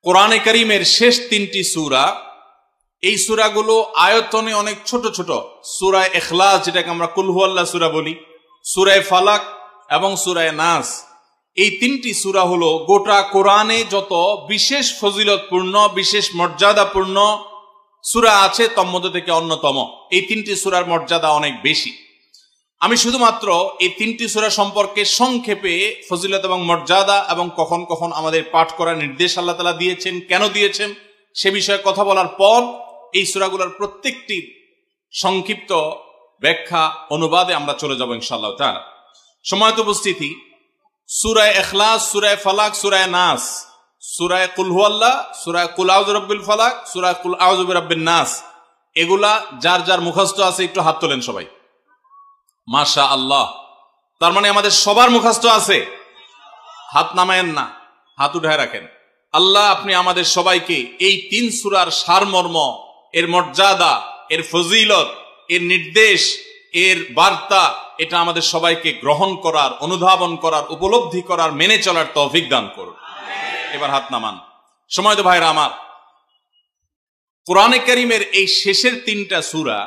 কোরআনে কারীমের শেষ তিনটি সূরা, এই সূরাগুলো আয়তনে অনেক ছোট ছোট। সূরা ইখলাস, যেটাকে আমরা কুল হুয়াল্লাহ সূরা বলি, সূরা ফালাক এবং সূরা নাস, এই তিনটি সূরা হলো গোটা কোরআনে যত বিশেষ ফজিলতপূর্ণ, বিশেষ মর্যাদাপূর্ণ সূরা আছে তন্মধ্যে থেকে অন্যতম। এই তিনটি সূরার মর্যাদা অনেক বেশি। আমি শুধুমাত্র এই তিনটি সূরা সম্পর্কে সংক্ষেপে ফজিলত এবং মর্যাদা এবং কখন কখন আমাদের পাঠ করার নির্দেশ আল্লাহ তাআলা দিয়েছেন, কেন দিয়েছেন সে বিষয়ে কথা বলার পর এই সূরাগুলোর প্রত্যেকটি সংক্ষিপ্ত ব্যাখ্যা অনুবাদে আমরা চলে যাব ইনশাআল্লাহ তাআলা। সময়ত উপস্থিতি, সূরা ইখলাস, সূরা ফালাক, সূরা নাস, সূরা কুল হুয়াল্লাহ, সূরা কুল আউযু বিরাব্বিল ফালাক, সূরা কুল আউযু বিরাব্বিন নাস, এগুলা যার যার মুখস্থ আছে একটু হাত তোলেন সবাই। মাশাআল্লাহ, তার মানে আমাদের সবার মুখস্থ আছে। হাত নামায়েন না, হাত উঠায় রাখেন। আল্লাহ আপনি আমাদের সবাইকে এই তিন সূরার সারমর্ম, এর মর্যাদা, এর ফজিলত, এর নির্দেশ, এর বার্তা, এটা আমাদের সবাইকে গ্রহণ করার, অনুধাবন করার, উপলব্ধি করার, মেনে চলার তৌফিক দান করুন। এবার হাত নামান। সময়ত ভাইরা আমার, কোরআনে কারীমের এই শেষের তিনটা সূরা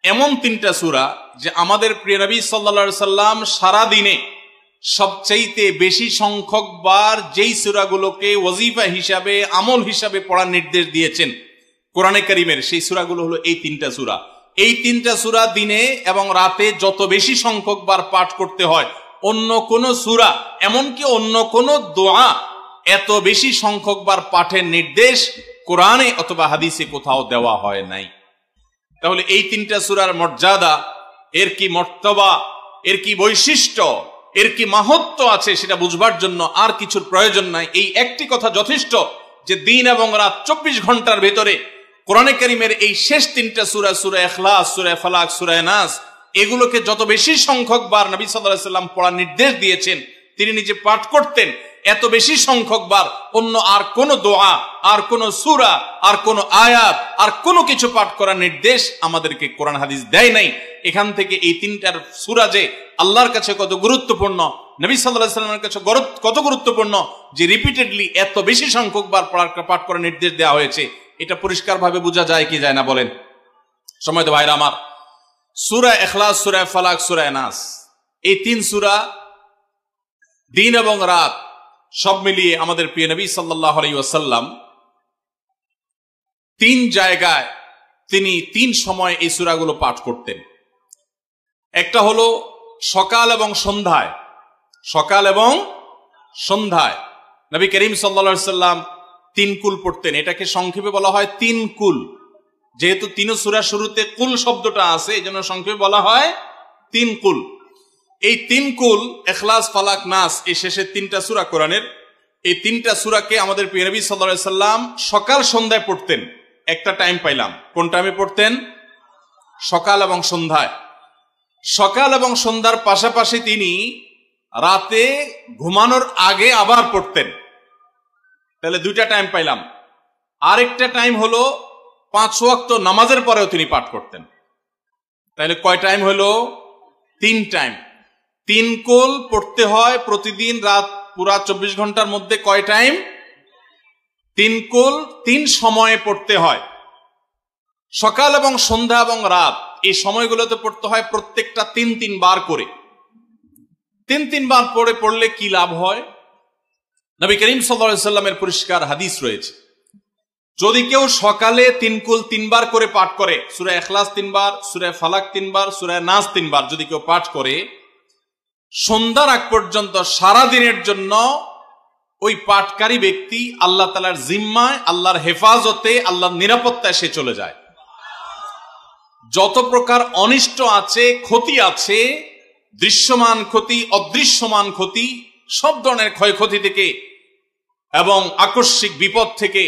এমন তিনটা সূরা যে আমাদের প্রিয় নবী সাল্লাল্লাহু আলাইহি সাল্লাম সারা দিনে সবচাইতে বেশি সংখ্যক বার যেই সূরাগুলোকে ওয়াজিফা হিসাবে, আমল হিসাবে পড়ার নির্দেশ দিয়েছেন কোরআনে কারীমের, সেই সূরাগুলো হলো এই তিনটা সূরা। এই তিনটা সূরা দিনে এবং রাতে যত বেশি সংখ্যক বার পাঠ করতে হয়, অন্য কোন সূরা, এমনকি অন্য কোন দোয়া এত বেশি সংখ্যক বার পাঠের নির্দেশ কোরআনে অথবা হাদিসে কোথাও দেওয়া হয় নাই। তাহলে এই তিনটা সূরার মর্যাদা, এর কি মর্তবা, এর কি বৈশিষ্ট্য, এর কি মাহাত্ম্য আছে সেটা বুঝবার জন্য আর কিছুর প্রয়োজন নাই। এই একটি কথা যথেষ্ট যে দিন এবং রাত 24 ঘন্টার ভেতরে কোরআনে কারীমের এই শেষ তিনটা সূরা, সূরা ইখলাস, সূরা ফালাক, সূরা নাস, এগুলোকে যত বেশি সংখ্যক বার নবী সাল্লাল্লাহু আলাইহি সাল্লাম পড়ার নির্দেশ দিয়েছেন, তিনি নিজে পাঠ করতেন, এত বেশি সংখ্যক বার অন্য আর কোন দোয়া, আর কোন সূরা, আর কোন আয়াত, আর কোনো কিছু পাঠ করার নির্দেশ আমাদেরকে কোরআন হাদিস দেয় নাই। এখান থেকে এই তিনটার সূরা যে আল্লাহর কাছে কত গুরুত্বপূর্ণ, নবী সাল্লাল্লাহু আলাইহি সাল্লামের কাছে কত গুরুত্বপূর্ণ, যে রিপিটেডলি এত বেশি সংখ্যক বার পাঠ করার নির্দেশ দেওয়া হয়েছে, এটা পরিষ্কারভাবে বোঝা যায় কি যায় না বলেন? সময়ত ভাইরা আমার, সূরা ইখলাস, সূরা ফালাক, সূরা নাস, এই তিন সূরা দিন এবং রাত সব মিলিয়ে আমাদের প্রিয় নবী সাল্লাল্লাহু আলাইহি ওয়াসাল্লাম তিন জায়গায়, তিনি তিন সময় এই সূরাগুলো পাঠ করতেন। একটা হলো সকাল এবং সন্ধ্যায়। সকাল এবং সন্ধ্যায় নবী করিম সাল্লাল্লাহু আলাইহি ওয়াসাল্লাম তিন কুল পড়তেন। এটাকে সংক্ষেপে বলা হয় তিন কুল। যেহেতু তিন সূরার শুরুতে কুল শব্দটা আছে, এই জন্য সংক্ষেপে বলা হয় তিন কুল। এই তিন কুল, ইখলাস, ফালাক, নাস, এই শেষের তিনটা সূরা কোরআনের, এই তিনটা সূরাকে আমাদের প্রিয় নবী সাল্লাল্লাহু আলাইহি ওয়াসাল্লাম সকাল সন্ধ্যায় পড়তেন। একটা টাইম পাইলাম, কোন টাইমে পড়তেন? সকাল এবং সন্ধ্যায়। সকাল এবং সন্ধ্যার পাশাপাশি তিনি রাতে ঘুমানোর আগে আবার পড়তেন। তাহলে দুইটা টাইম পাইলাম। আরেকটা টাইম হলো 5 ওয়াক্ত নামাজের পরেও তিনি পাঠ করতেন। তাহলে কয় টাইম হলো? 3 টাইম। 3 কুল পড়তে হয় প্রতিদিন, রাত পুরা 24 ঘন্টার মধ্যে কয় টাইম? 3 কুল 3 সময়ে পড়তে হয়। সকাল এবং সন্ধ্যা এবং রাত এই সময়গুলোতে পড়তে হয় প্রত্যেকটা 3 বার করে। 3 বার পড়লে কি লাভ হয়? নবী করিম সাল্লাল্লাহু আলাইহি ওয়াসাল্লামের পরিষ্কার হাদিস রয়েছে, যদি কেউ সকালে 3 কুল 3 বার করে পাঠ করে, সূরা ইখলাস 3 বার, সূরা ফালাক 3 বার, সূরা নাস 3 বার যদি কেউ পাঠ করে, সন্ধ্যার আগ পর্যন্ত সারা দিনের জন্য ওই পাঠকারী ব্যক্তি আল্লাহ তাআলার জিম্মায়, আল্লাহর হেফাজতে, আল্লাহর নিরাপত্তায় সে চলে যায়। যত প্রকার অনিষ্ট আছে, ক্ষতি আছে, দৃশ্যমান ক্ষতি, অদৃশ্যমান ক্ষতি, সব ধরনের ক্ষয়ক্ষতি থেকে এবং আকস্মিক বিপদ থেকে,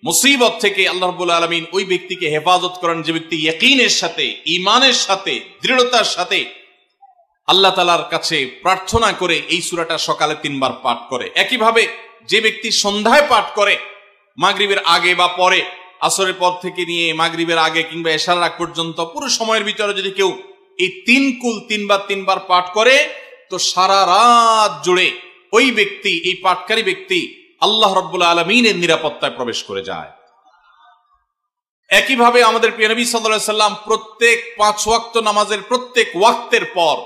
মুসিবত থেকে আল্লাহ রাব্বুল আলামিন ওই ব্যক্তিকে হেফাজত করেন, যে ব্যক্তি ইয়াকিনের সাথে, ঈমানের সাথে, দৃঢ়তার সাথে আল্লাহ তাআলার কাছে প্রার্থনা করে এই সূরাটা সকালে 3 বার পাঠ করে। একইভাবে যে ব্যক্তি সন্ধ্যায় পাঠ করে, মাগরিবের আগে বা পরে, আসরের পর থেকে নিয়ে মাগরিবের আগে কিংবা এশার আগ পর্যন্ত পুরো সময়ের ভিতরে যদি কেউ এই 3 কুল 3 বার পাঠ করে, তো সারা রাত জুড়ে ওই ব্যক্তি, এই পাঠকারী ব্যক্তি আল্লাহ রাব্বুল আলামিনের নিরাপত্তায় প্রবেশ করে যায়। একইভাবে আমাদের প্রিয় নবী সাল্লাল্লাহু আলাইহি সাল্লাম প্রত্যেক 5 ওয়াক্ত নামাজের প্রত্যেক ওয়াক্তের পর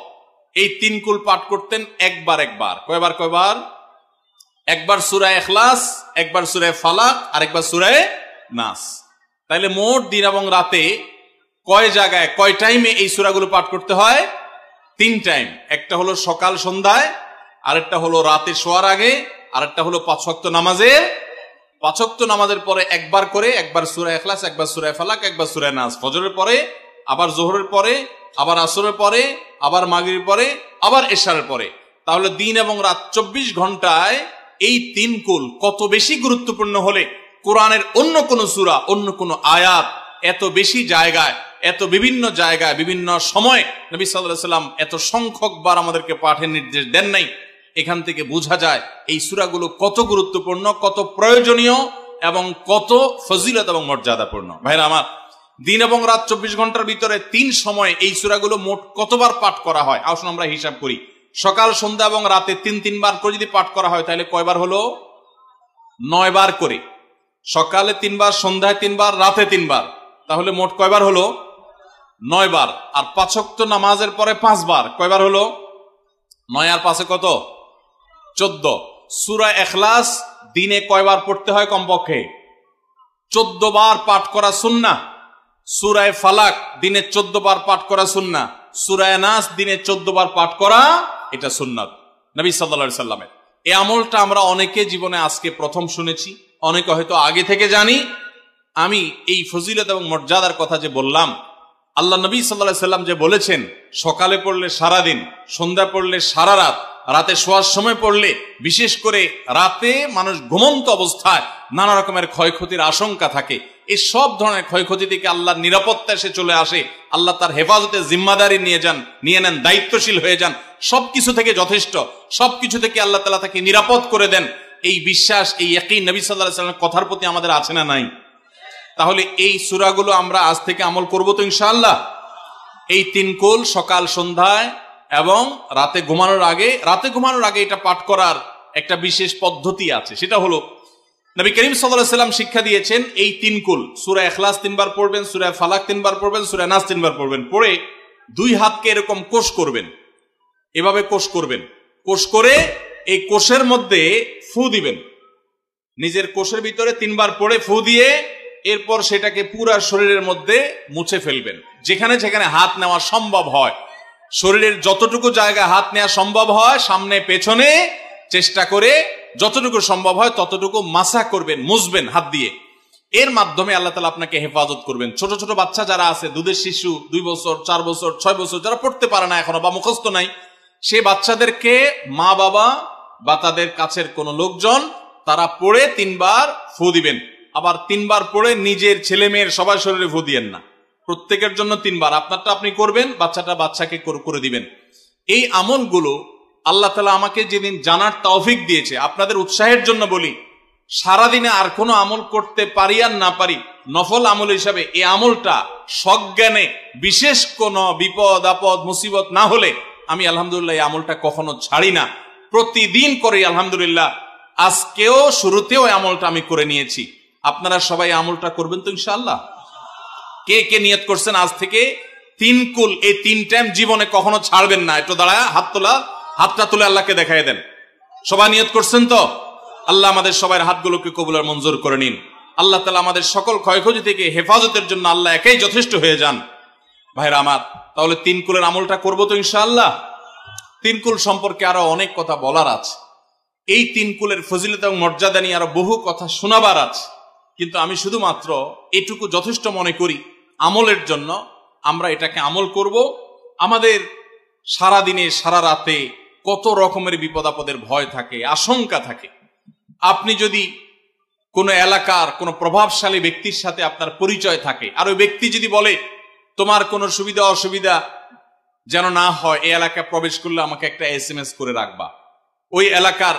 এই 3 কুল পাঠ করতেন একবার। কয়বার? একবার সূরা ইখলাস, একবার সূরা ফালাক, আর একবার সূরা নাস। তাইলে মোট দিন এবং রাতে কয় জায়গায় কয় টাইমে এই সূরাগুলো পাঠ করতে হয়? 3 টাইম। একটা হলো সকাল সন্ধ্যায়, আরেকটা হলো রাতে শোয়ার আগে, আরেকটা হলো 5 ওয়াক্ত নামাজের 5 ওয়াক্ত নামাজের পরে একবার করে, একবার সূরা ইখলাস, একবার সূরা ফালাক, একবার সূরা নাস। ফজরের পরে, আবার যোহরের পরে, আবার আসরের পরে, আবার মাগরিবের পরে, আবার এশারের পরে। তাহলে দিন এবং রাত 24 ঘন্টায় এই 3 কুল কত বেশি গুরুত্বপূর্ণ হলে কোরআনের অন্য কোন সূরা, অন্য কোন আয়াত এত বেশি জায়গায়, এত বিভিন্ন জায়গায়, বিভিন্ন সময় নবী সাল্লাল্লাহু আলাইহি সাল্লাম এত সংখ্যক বার আমাদেরকে পাঠের নির্দেশ দেন নাই। এখান থেকে বোঝা যায় এই সূরাগুলো কত গুরুত্বপূর্ণ, কত প্রয়োজনীয় এবং কত ফজিলত এবং মর্যাদাপূর্ণ। ভাইরা আমার, দিন এবং রাত 24 ঘন্টার ভিতরে 3 সময় এই সূরাগুলো মোট কতবার পাঠ করা হয়? আসুন আমরা হিসাব করি। সকাল, সন্ধ্যা এবং রাতে 3 বার করে যদি পাঠ করা হয় তাহলে কয়বার হলো? 9 বার করে। সকালে 3 বার, সন্ধ্যায় 3 বার, রাতে 3 বার, তাহলে মোট কয়বার হলো? 9 বার। আর 5 ওয়াক্ত নামাজের পরে 5 বার, কয়বার হলো? 9 আর 5 কত? 14। সূরা ইখলাস দিনে কয়বার পড়তে হয়? কমপক্ষে 14 বার পাঠ করা সুন্নাহ। সূরা ফালাক দিনে 14 বার পাঠ করা সুন্নাহ। সূরা নাস দিনে 14 বার পাঠ করা, এটা সুন্নাত নবী সাল্লাল্লাহু আলাইহি সাল্লামের। এই আমলটা আমরা অনেকে জীবনে আজকে প্রথম শুনেছি, অনেকে হয়তো আগে থেকে জানি। আমি এই ফজিলত এবং মর্যাদার কথা যে বললাম, আল্লাহ নবী সাল্লাল্লাহু আলাইহি সাল্লাম যে বলেছেন সকালে পড়লে সারা দিন, সন্ধ্যা পড়লে সারা রাত, রাতে শোয়ার সময় পড়লে, বিশেষ করে রাতে মানুষ ঘুমন্ত অবস্থায় নানা রকমের ক্ষয়ক্ষতির আশঙ্কা থাকে, এই সব ধরনের ক্ষয়ক্ষতি থেকে আল্লাহর নিরাপত্তা এসে চলে আসে। আল্লাহ তার হেফাজতের জিম্মাদারি নিয়ে নেন, দায়িত্বশীল হয়ে যান। সবকিছু থেকে যথেষ্ট, সবকিছু থেকে আল্লাহ তাআলা তাকে নিরাপদ করে দেন। এই বিশ্বাস, এই ইয়াকিন নবী সাল্লাল্লাহু আলাইহি সাল্লামের কথার প্রতি আমাদের আছে না নাই? তাহলে এই সূরাগুলো আমরা আজ থেকে আমল করব তো ইনশাআল্লাহ। এই 3 কুল সকাল সন্ধ্যায় এবং রাতে ঘুমানোর আগে এটা পাঠ করার একটা বিশেষ পদ্ধতি আছে। সেটা হলো নবী করিম সাল্লাল্লাহু আলাইহি সাল্লাম শিক্ষা দিয়েছেন এই 3 কুল, সূরা ইখলাস 3 বার পড়বেন, সূরা ফালাক 3 বার পড়বেন, সূরা নাস 3 বার পড়বেন। পড়ে 2 হাতকে এরকম কোষ করবেন, এভাবে কোষ করবেন। কোষ করে এই কোষের মধ্যে ফু দিবেন। নিজের কোষের ভিতরে 3 বার পড়ে ফু দিয়ে এরপর সেটাকে পুরো শরীরের মধ্যে মুছে ফেলবেন। যেখানে যেখানে হাত নেওয়া সম্ভব হয়, শরীরের যতটুকু জায়গা হাত নেওয়া সম্ভব হয়, সামনে পেছনে চেষ্টা করে যতটুকু সম্ভব হয় ততটুকু মাসা করবেন, মুছবেন হাত দিয়ে। এর মাধ্যমে আল্লাহ তাআলা আপনাকে হেফাজত করবেন। ছোট ছোট বাচ্চা যারা আছে, দুধের শিশু, 2 বছর, 4 বছর, 6 বছর, যারা পড়তে পারে না এখনো বা মুখস্থ নাই, সেই বাচ্চাদেরকে মা বাবা বা তাদের কাছের কোনো লোকজন তারা পড়ে 3 বার ফু দিবেন। আবার 3 বার পড়ে নিজের ছেলে মেয়ের সবার শরীরে ফু দিয়েন না, প্রত্যেকের জন্য 3 বার। আপনারটা আপনি করবেন, বাচ্চাটা বাচ্চাকে করে দিবেন। এই আমলগুলো আল্লাহ তাআলা আমাকে যেদিন জানার তৌফিক দিয়েছে, আপনাদের উৎসাহের জন্য বলি, সারাদিনে আর কোনো আমল করতে পারি আর না পারি, নফল আমল হিসাবে এই আমলটা সজ্ঞানে, বিশেষ কোনো বিপদ আপদ মুসিবত না হলে আমি আলহামদুলিল্লাহ এই আমলটা কখনো ছাড়ি না, প্রতিদিন করি আলহামদুলিল্লাহ। আজকেও শুরুতেও এই আমলটা আমি করে নিয়েছি। আপনারা সবাই আমলটা করবেন তো ইনশাআল্লাহ? কে কে নিয়ত করছেন আজ থেকে 3 কুল এই 3 টাইম জীবনে কখনো ছাড়বেন না? একটু দাঁড়ায় হাতটা তুলে আল্লাহকে দেখাই দেন। সবাই নিয়ত করছেন তো? আল্লাহ আমাদের সবার হাতগুলোকে কবুল আর মঞ্জুর করে নিন। আল্লাহ তাআলা আমাদের সকল ক্ষয়ক্ষতি থেকে হেফাজতের জন্য আল্লাহ একাই যথেষ্ট হয়ে যান। ভাইরা আমার, তাহলে 3 কুলের আমলটা করবো তো ইনশাআল্লাহ? 3 কুল সম্পর্কে আরো অনেক কথা বলার আছে, এই 3 কুলের ফজিলত এবং মর্যাদা নিয়ে আরো বহু কথা শোনাবার আছে, কিন্তু আমি শুধুমাত্র এটুকু যথেষ্ট মনে করি আমলের জন্য। আমরা এটাকে আমল করব। আমাদের সারা দিনে সারা রাতে কত রকমের বিপদ আপদের ভয় থাকে, আশঙ্কা থাকে। আপনি যদি কোনো এলাকার কোনো প্রভাবশালী ব্যক্তির সাথে আপনার পরিচয় থাকে, আর ওই ব্যক্তি যদি বলে তোমার কোনো সুবিধা অসুবিধা যেন না হয়, এই এলাকায় প্রবেশ করলে আমাকে একটা SMS করে রাখবা। ওই এলাকার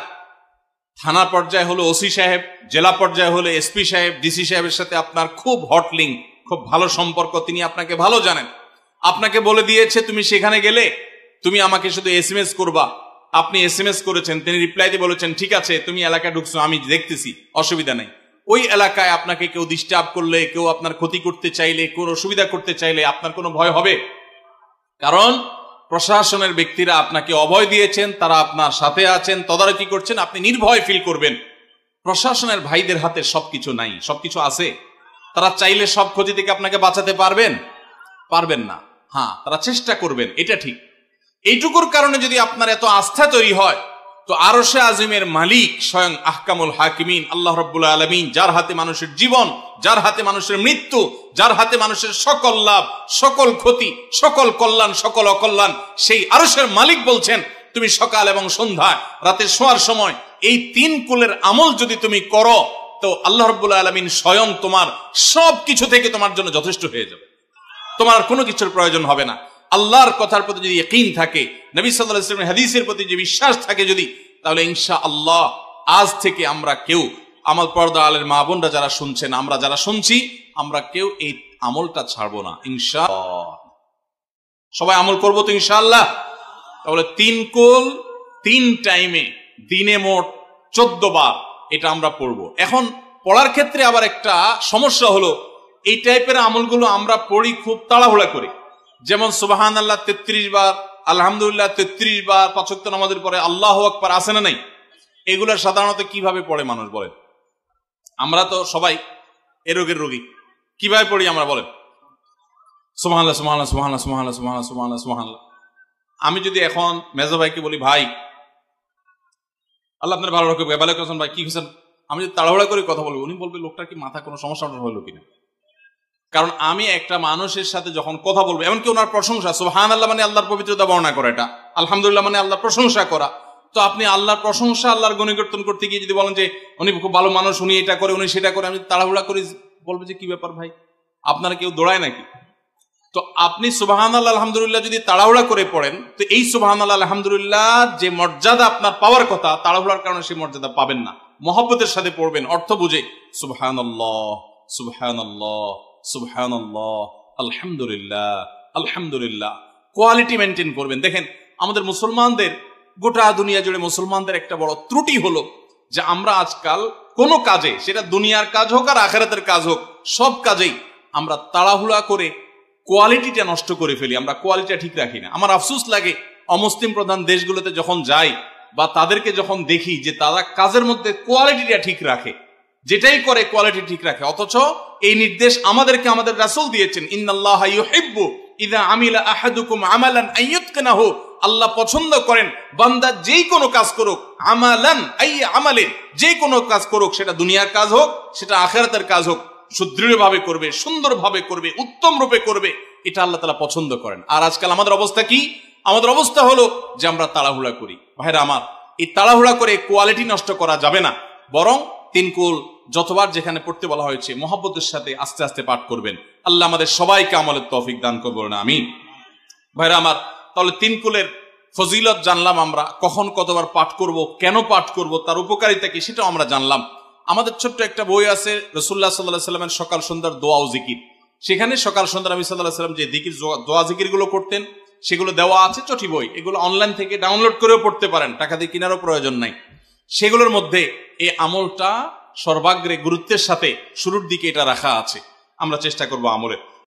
থানা পর্যায়ে হলো ওসি সাহেব, জেলা পর্যায়ে হলে SP সাহেব, DC সাহেবের সাথে আপনার খুব হট লিঙ্ক, খুব ভালো সম্পর্ক, তিনি আপনাকে ভালো জানেন। আপনাকে বলে দিয়েছে তুমি সেখানে গেলে তুমি আমাকে শুধু SMS করবা, আপনি SMS করেছেন, তিনি রিপ্লাই দিয়ে বলেছেন ঠিক আছে তুমি এলাকায় ঢুকছো, আমি দেখতেছি, অসুবিধা নেই। ওই এলাকায় আপনাকে কেউ ডিস্টার্ব করলে, কেউ আপনার ক্ষতি করতে চাইলে, কোন অসুবিধা করতে চাইলে আপনার কোনো ভয় হবে? কারণ প্রশাসনের ব্যক্তিরা আপনাকে অভয় দিয়েছেন, তারা আপনার সাথে আছেন, তদারকি করছেন, আপনি নির্ভয় ফিল করবেন। প্রশাসনের ভাইদের হাতে সবকিছু নাই, সবকিছু আছে। তারা চাইলে সব ক্ষতি থেকে আপনাকে বাঁচাতে পারবেন? পারবেন না। হ্যাঁ, তারা চেষ্টা করবেন, এটা ঠিক। এইটুকুর কারণে যদি আপনার এত আস্থা তৈরি হয়, তো আরশে আজিমের মালিক স্বয়ং আহকামুল হাকিমিন আল্লাহ রাব্বুল আলামিন, যার হাতে মানুষের জীবন, যার হাতে মানুষের মৃত্যু, যার হাতে মানুষের সকল লাভ, সকল ক্ষতি, সকল কল্যাণ, সকল অকল্যাণ, সেই আরশের মালিক বলছেন তুমি সকাল এবং সন্ধ্যায়, রাতে শোয়ার সময় এই 3 কুলের আমল যদি তুমি করো, তো আল্লাহ রাব্বুল আলামিন স্বয়ং তোমার সব কিছু থেকে তোমার জন্য যথেষ্ট হয়ে যাবে। তোমার আর কোনো কিছুর প্রয়োজন হবে না। আল্লাহর কথার প্রতি যদি ইয়াকিন থাকে, নবী সাল্লাল্লাহু আলাইহি ওয়াসাল্লামের হাদিসের প্রতি যে বিশ্বাস থাকে যদি, তাহলে ইনশাআল্লাহ আজ থেকে আমরা কেউ, আমার পর্দা আলের মা বোনরা যারা শুনছেন, আমরা যারা শুনছি, আমরা কেউ এই আমলটা ছাড়বো না ইনশাআল্লাহ। সবাই আমল করবো তো ইনশাআল্লাহ? তাহলে 3 কুল 3 টাইমে দিনে মোট 14 বার এটা আমরা পড়বো। এখন পড়ার ক্ষেত্রে আবার একটা সমস্যা হলো, এই টাইপের আমলগুলো আমরা পড়ি খুব তাড়াহুড়া করে। যেমন সুবহানাল্লাহ 33 বার, আলহামদুলিল্লাহ 33 বার, 5 ওয়াক্ত নামাজের পরে আল্লাহু আকবার, আছে না নাই? এগুলো সাধারণত কিভাবে পড়ে মানুষ বলেন? আমরা তো সবাই এ রোগের রোগী। কিভাবে পড়ি আমরা বলেন? সুবহানাল্লাহ সুবহানাল্লাহ সুবহানাল্লাহ সুবহানাল্লাহ সুবহানাল্লাহ সুবহানাল্লাহ সুবহানাল্লাহ। আমি যদি এখন মেজো ভাইকে বলি, ভাই আল্লাহ আপনার ভালো রাখুক, ভালো করছেন ভাই, কি হয়েছেন? আমি যদি তাড়াহুড়া করে কথা বলবো, উনি বলবে লোকটার কি মাথা কোনো সমস্যা হলো কিনা। কারণ আমি একটা মানুষের সাথে যখন কথা বলবো, এমনকি ওনার প্রশংসা, সুবহানাল্লাহ মানে আল্লাহর পবিত্রতা বর্ণনা করা, এটা আলহামদুলিল্লাহ মানে আল্লাহর প্রশংসা করা। তো আপনি আল্লাহর প্রশংসা, আল্লাহর গুণকীর্তন করতে গিয়ে যদি বলেন যে উনি খুব ভালো মানুষ, উনি এটা করে, উনি সেটা করে, আমি তাড়াহুড়া করে বলবো যে কি ব্যাপার ভাই, আপনারা কেউ দৌড়ায় নাকি? তো আপনি সুবহানাল্লাহ আলহামদুলিল্লাহ যদি তাড়াহুড়া করে পড়েন, তো এই সুবহানাল্লাহ আলহামদুলিল্লাহ যে মর্যাদা আপনার পাওয়ার কথা, তাড়াহুড়ার কারণে সেই মর্যাদা পাবেন না। মহব্বতের সাথে পড়বেন, অর্থ বুঝে, সুবহানাল্লাহ সুবহানাল্লাহ সুবহানাল্লাহ আলহামদুলিল্লাহ আলহামদুলিল্লাহ। কোয়ালিটি মেনটেন করবেন। দেখেন আমাদের মুসলমানদের, গোটা দুনিয়া জুড়ে মুসলমানদের একটা বড় ত্রুটি হলো যে আমরা আজকাল কোনো কাজে, সেটা দুনিয়ার কাজ হোক আর আখিরাতের কাজ হোক, সব কাজেই আমরা তাড়াহুড়া করে কোয়ালিটিটা নষ্ট করে ফেলি, আমরা কোয়ালিটিটা ঠিক রাখি না। আমার আফসোস লাগে অমুসলিম প্রধান দেশগুলোতে যখন যাই বা তাদেরকে যখন দেখি যে তারা কাজের মধ্যে কোয়ালিটিটা ঠিক রাখে, যেটাই করে কোয়ালিটি ঠিক রাখে, অথচ এই নির্দেশ আমাদেরকে আমাদের রাসূল দিয়েছেন, ইন্নাল্লাহা ইউহিব্বু ইযা আমিলা আহাদুকুম আমালান আইয়ুতকিনাহু, আল্লাহ পছন্দ করেন বান্দা যেই কোনো কাজ করুক, আমালান আই আমালে, যে কোনো কাজ করুক, সেটা দুনিয়ার কাজ হোক, সেটা আখিরাতের কাজ হোক, সুদৃঢ়ভাবে করবে, সুন্দরভাবে করবে, উত্তম রূপে করবে, এটা আল্লাহ তাআলা পছন্দ করেন। আর আজকাল আমাদের অবস্থা কি? আমাদের অবস্থা হলো যে আমরা তাড়াহুড়া করি। ভাইরা আমার, এই তাড়াহুড়া করে কোয়ালিটি নষ্ট করা যাবে না, বরং 3 কুল যতবার যেখানে পড়তে বলা হয়েছে মহব্বতের সাথে আস্তে আস্তে পাঠ করবেন। আল্লাহ আমাদের সবাইকে আমলের তৌফিক দান করবেন, আমিন। ভাইরা আমার, তাহলে 3 কুলের ফজিলত জানলাম, আমরা কখন কতবার পাঠ করব, কেন পাঠ করব, তার উপকারিতা কি, সেটাও আমরা জানলাম। আমাদের ছোট্ট একটা বই আছে রাসূলুল্লাহ সাল্লাল্লাহু আলাইহি ওয়াসাল্লামের সকাল সন্ধ্যার দোয়া ও জিকির, সেখানে সকাল সন্ধ্যা নবী সাল্লাল্লাহু আলাইহি ওয়াসাল্লাম যে জিকির, দোয়া জিকির গুলো করতেন, সেগুলো দেওয়া আছে চটি বই। এগুলো অনলাইন থেকে ডাউনলোড করেও পড়তে পারেন, টাকা দিয়ে কেনারও প্রয়োজন নাই। সেগুলোর মধ্যে এই আমলটা সর্বাগ্রে গুরুত্বের সাথে শুরুর দিকে এটা রাখা আছে, আমরা চেষ্টা করবো আমলের।